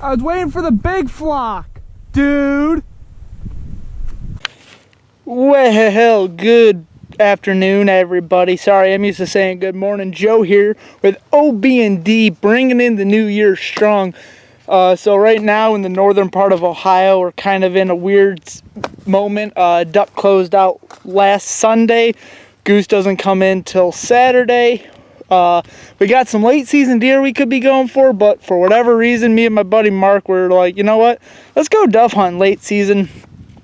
I was waiting for the big flock, dude. Well, good afternoon, everybody. Sorry, I'm used to saying good morning. Joe here with OB&D, bringing in the new year strong. So right now in the northern part of Ohio, we're kind of in a weird moment. Duck closed out last Sunday. Goose doesn't come in till Saturday. We got some late season deer we could be going for, but for whatever reason, me and my buddy Mark were like, you know what? Let's go dove hunt late season.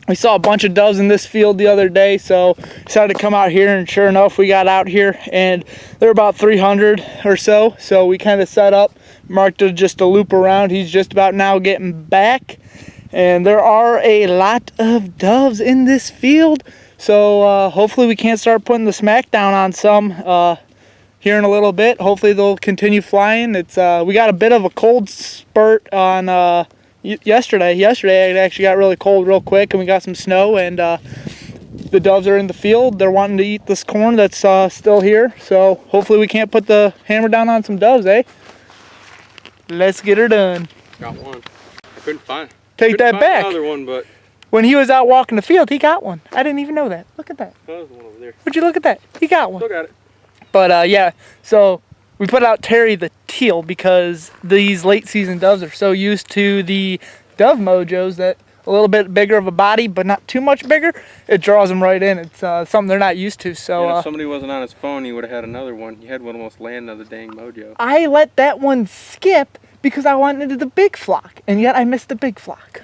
We saw a bunch of doves in this field the other day, so decided to come out here, and sure enough, we got out here, and there were about 300 or so. So we kind of set up. Mark did just a loop around. He's just about now getting back, and there are a lot of doves in this field. So hopefully we can't start putting the smack down on some here in a little bit. Hopefully they'll continue flying. It's we got a bit of a cold spurt on yesterday. It actually got really cold real quick, and we got some snow, and the doves are in the field. They're wanting to eat this corn that's still here. So hopefully we can't put the hammer down on some doves, eh? Let's get her done. Got one. I couldn't find. Take that back. Another one, but when he was out walking the field, he got one. I didn't even know that. Look at that. there's one over there. Would you look at that? He got one. Still got it. But yeah, so we put out Terry the teal because these late season doves are so used to the dove mojos that a little bit bigger of a body, but not too much bigger, it draws them right in. It's something they're not used to. So if somebody wasn't on his phone, he would have had another one. You had one almost land another dang mojo. I let that one skip because I wanted the big flock, and yet I missed the big flock.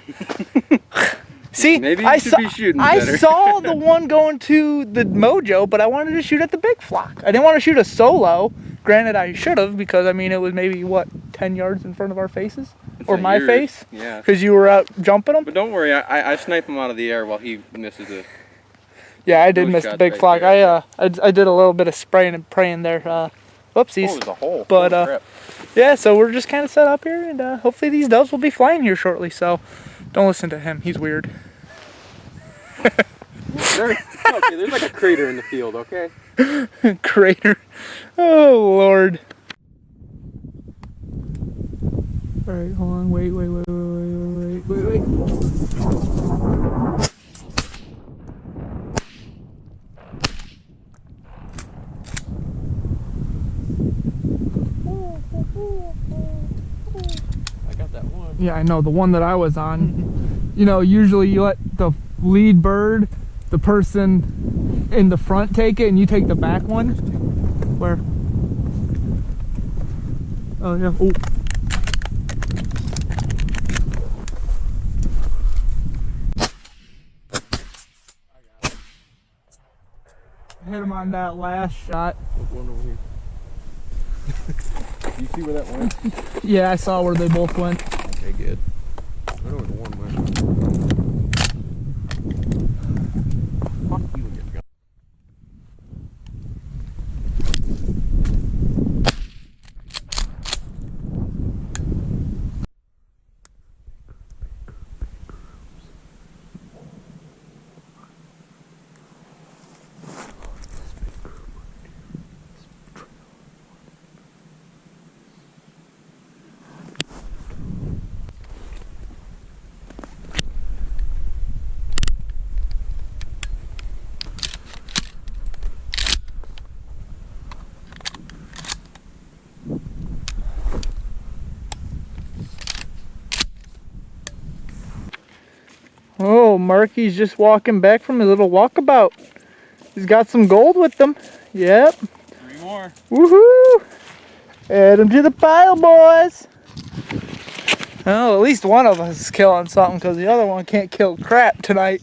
See, maybe you should be shooting better. I saw the one going to the mojo, but I wanted to shoot at the big flock. I didn't want to shoot a solo. Granted, I should have, because I mean it was maybe what, 10 yards in front of our faces, or my face. Yeah. Because you were out jumping them. But don't worry, I snipe him out of the air while he misses it. Yeah, I did miss the big flock. I did a little bit of spraying and praying there. Whoopsies. Oh, there's a hole. But yeah, so we're just kind of set up here, and hopefully these doves will be flying here shortly. So don't listen to him. He's weird. Okay, there's like a crater in the field, okay? Crater. Oh, Lord. All right, hold on. Wait. I got that one. Yeah, I know, the one that I was on. You know, usually you let the lead bird, the person in the front take it, and you take the back one. Where? Oh, yeah. Oh. Hit him on that last shot. There's one over here. You see where that went? Yeah, I saw where they both went. Okay, good. I know where the one went. Fuck you and your gun. Oh, Marky's just walking back from his little walkabout. He's got some gold with him. Yep. 3 more. Woohoo! Add them to the pile, boys. Oh, at least one of us is killing something, because the other one can't kill crap tonight.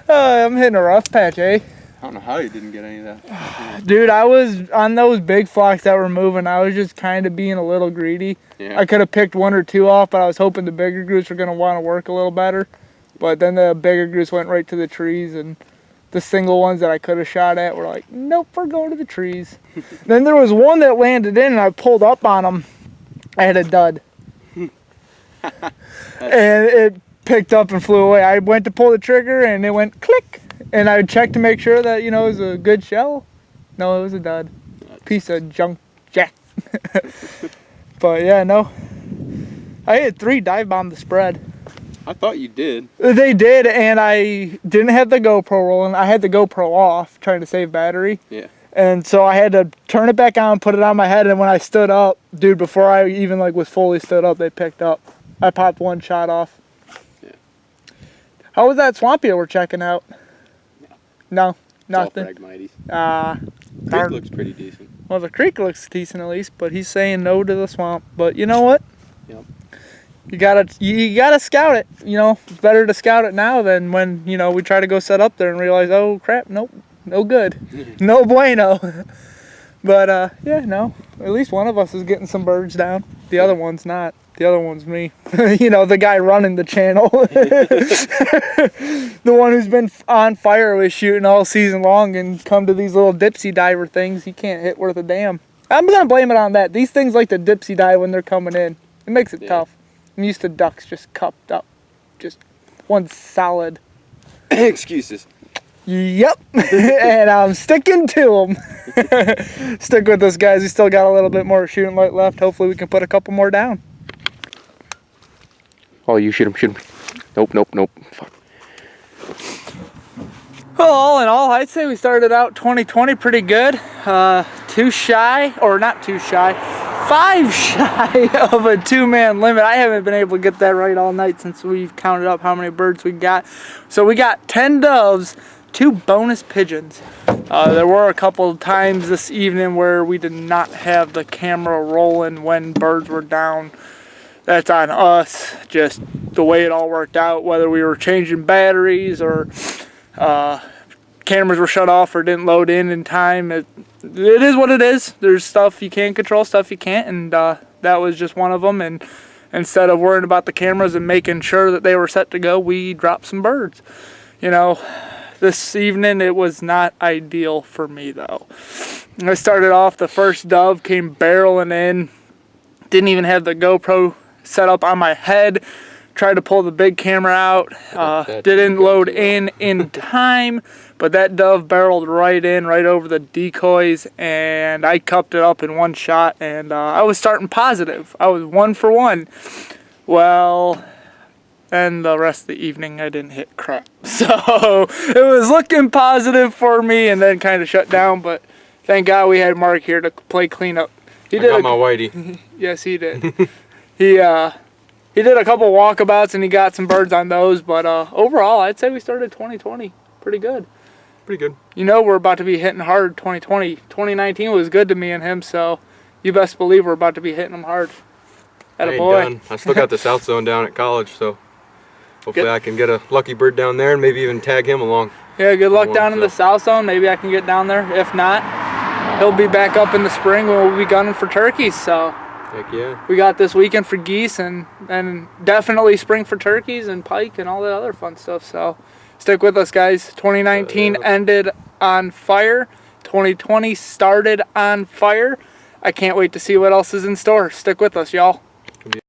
I'm hitting a rough patch, eh? I don't know how you didn't get any of that. Dude, I was on those big flocks that were moving. I was just kind of being a little greedy. Yeah. I could have picked 1 or 2 off, but I was hoping the bigger groups were going to want to work a little better. But then the bigger groups went right to the trees, and the single ones that I could have shot at were like, nope, we're going to the trees. Then there was one that landed in, and I pulled up on him. I had a dud. And it picked up and flew away. I went to pull the trigger, and it went click. And I checked to make sure that, you know, it was a good shell. No, it was a dud. Piece of junk jack. But yeah, no. I had 3 dive bomb the spread. I thought you did. They did, and I didn't have the GoPro rolling. I had the GoPro off, trying to save battery. Yeah. And so I had to turn it back on, put it on my head, and when I stood up, dude, before I even like was fully stood up, they picked up. I popped 1 shot off. Yeah. How was that swamp you were checking out? No, nothing. It's all Phragmites. Creek looks pretty decent. Well, the creek looks decent at least, but he's saying no to the swamp. But you know what? Yep. You gotta scout it. You know, it's better to scout it now than when, you know, we try to go set up there and realize, oh crap, nope, no good, no bueno. But yeah, no, at least one of us is getting some birds down. The other one's not. The other one's me. You know, the guy running the channel. The one who's been on fire with shooting all season long and come to these little dipsy diver things he can't hit worth a damn. I'm gonna blame it on that. These things like to dipsy dive when they're coming in. It makes it tough. I'm used to ducks just cupped up. Just one solid. Excuses. Yep. And I'm sticking to them. Stick with us, guys. We still got a little bit more shooting light left. Hopefully we can put a couple more down. Oh, you shoot him. Nope. Fuck. Well, all in all, I'd say we started out 2020 pretty good. 5 shy of a 2-man limit. I haven't been able to get that right all night since we've counted up how many birds we got. So we got 10 doves, 2 bonus pigeons. There were a couple of times this evening where we did not have the camera rolling when birds were down. That's on us, just the way it all worked out, whether we were changing batteries or cameras were shut off or didn't load in time. It is what it is. There's stuff you can control, stuff you can't, and that was just one of them. And instead of worrying about the cameras and making sure that they were set to go, we dropped some birds. You know, this evening it was not ideal for me though. I started off, the first dove came barreling in, didn't even have the GoPro set up on my head, tried to pull the big camera out, didn't load in time, but that dove barreled right over the decoys, and I cupped it up in 1 shot, and I was starting positive. I was 1 for 1. Well, and the rest of the evening I didn't hit crap. So it was looking positive for me, and then kind of shut down, but thank God we had Mark here to play cleanup. I got my whitey. Yes, he did. He did a couple walkabouts and he got some birds on those, but overall I'd say we started 2020 pretty good. You know, we're about to be hitting hard 2020. 2019 was good to me and him, so you best believe we're about to be hitting them hard. Attaboy. I still got the South Zone down at college, so hopefully I can get a lucky bird down there and maybe even tag him along. Yeah, good luck down in the South Zone. Maybe I can get down there. If not, he'll be back up in the spring when we'll be gunning for turkeys, so. Heck yeah. We got this weekend for geese and definitely spring for turkeys and pike and all that other fun stuff. So stick with us, guys. 2019 ended on fire. 2020 started on fire. I can't wait to see what else is in store. Stick with us, y'all.